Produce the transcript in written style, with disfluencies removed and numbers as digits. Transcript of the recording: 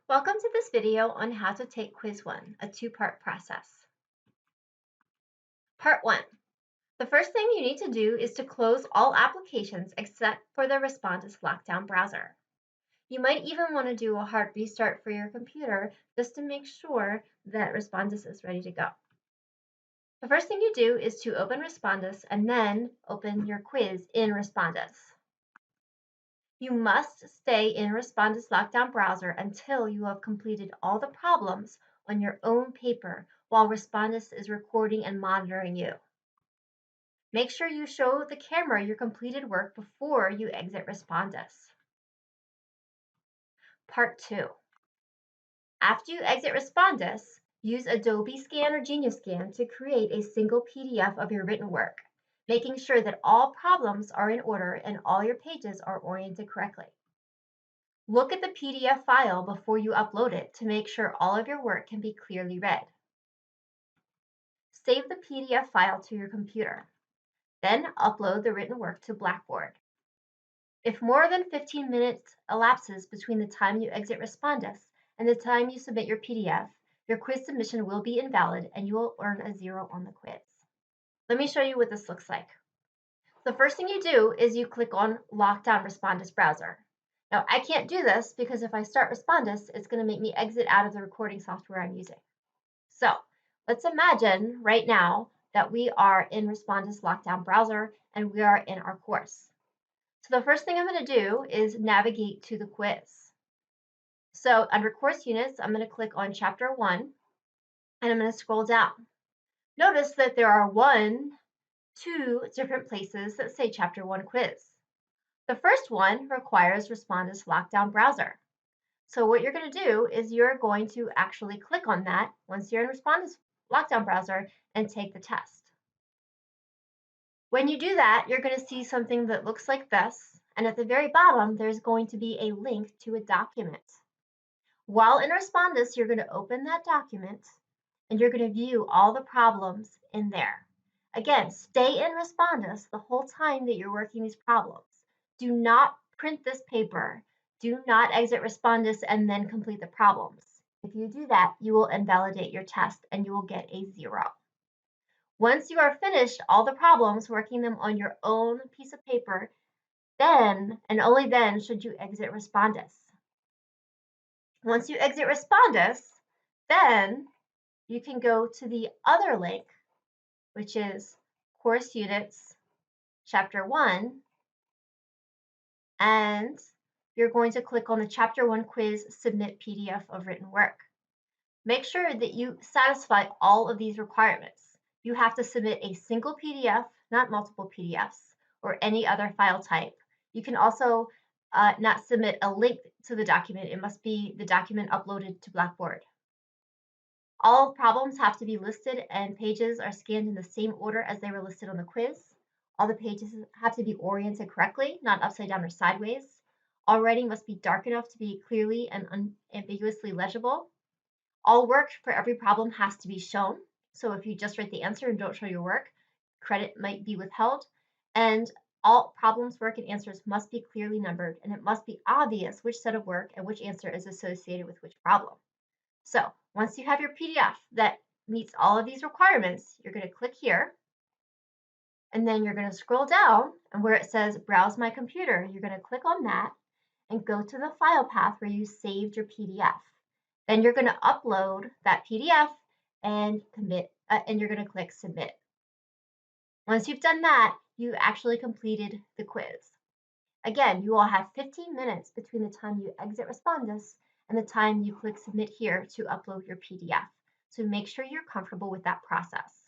Welcome to this video on how to take Quiz 1, a two-part process. Part 1. The first thing you need to do is to close all applications except for the Respondus lockdown browser. You might even want to do a hard restart for your computer just to make sure that Respondus is ready to go. The first thing you do is to open Respondus and then open your quiz in Respondus. You must stay in Respondus Lockdown browser until you have completed all the problems on your own paper while Respondus is recording and monitoring you. Make sure you show the camera your completed work before you exit Respondus. Part 2. After you exit Respondus, use Adobe Scan or Genius Scan to create a single PDF of your written work, making sure that all problems are in order and all your pages are oriented correctly. Look at the PDF file before you upload it to make sure all of your work can be clearly read. Save the PDF file to your computer. Then upload the written work to Blackboard. If more than 15 minutes elapses between the time you exit Respondus and the time you submit your PDF, your quiz submission will be invalid and you will earn a 0 on the quiz. Let me show you what this looks like. The first thing you do is you click on Lockdown Respondus Browser. Now, I can't do this because if I start Respondus, it's going to make me exit out of the recording software I'm using. So let's imagine right now that we are in Respondus Lockdown Browser and we are in our course. So the first thing I'm going to do is navigate to the quiz. So under Course Units, I'm going to click on Chapter 1 and I'm going to scroll down. Notice that there are 2 different places that say Chapter 1 Quiz. The first one requires Respondus Lockdown Browser. So what you're going to do is you're going to actually click on that once you're in Respondus Lockdown Browser and take the test. When you do that, you're going to see something that looks like this, and at the very bottom, there's going to be a link to a document. While in Respondus, you're going to open that document, and you're going to view all the problems in there. Again, stay in Respondus the whole time that you're working these problems. Do not print this paper. Do not exit Respondus and then complete the problems. If you do that, you will invalidate your test and you will get a 0. Once you are finished all the problems, working them on your own piece of paper, then and only then should you exit Respondus. Once you exit Respondus, then you can go to the other link, which is Course Units, Chapter 1, and you're going to click on the Chapter 1 Quiz Submit PDF of Written Work. Make sure that you satisfy all of these requirements. You have to submit a single PDF, not multiple PDFs, or any other file type. You can also not submit a link to the document. It must be the document uploaded to Blackboard. All problems have to be listed and pages are scanned in the same order as they were listed on the quiz. All the pages have to be oriented correctly, not upside down or sideways. All writing must be dark enough to be clearly and unambiguously legible. All work for every problem has to be shown. So if you just write the answer and don't show your work, credit might be withheld. And all problems, work, and answers must be clearly numbered, and it must be obvious which set of work and which answer is associated with which problem. So once you have your PDF that meets all of these requirements, you're going to click here, and then you're going to scroll down, and where it says Browse My Computer, you're going to click on that and go to the file path where you saved your PDF. Then you're going to upload that PDF and you're going to click Submit. Once you've done that, you actually completed the quiz. Again, you will have 15 minutes between the time you exit Respondus and the time you click Submit here to upload your PDF. So make sure you're comfortable with that process.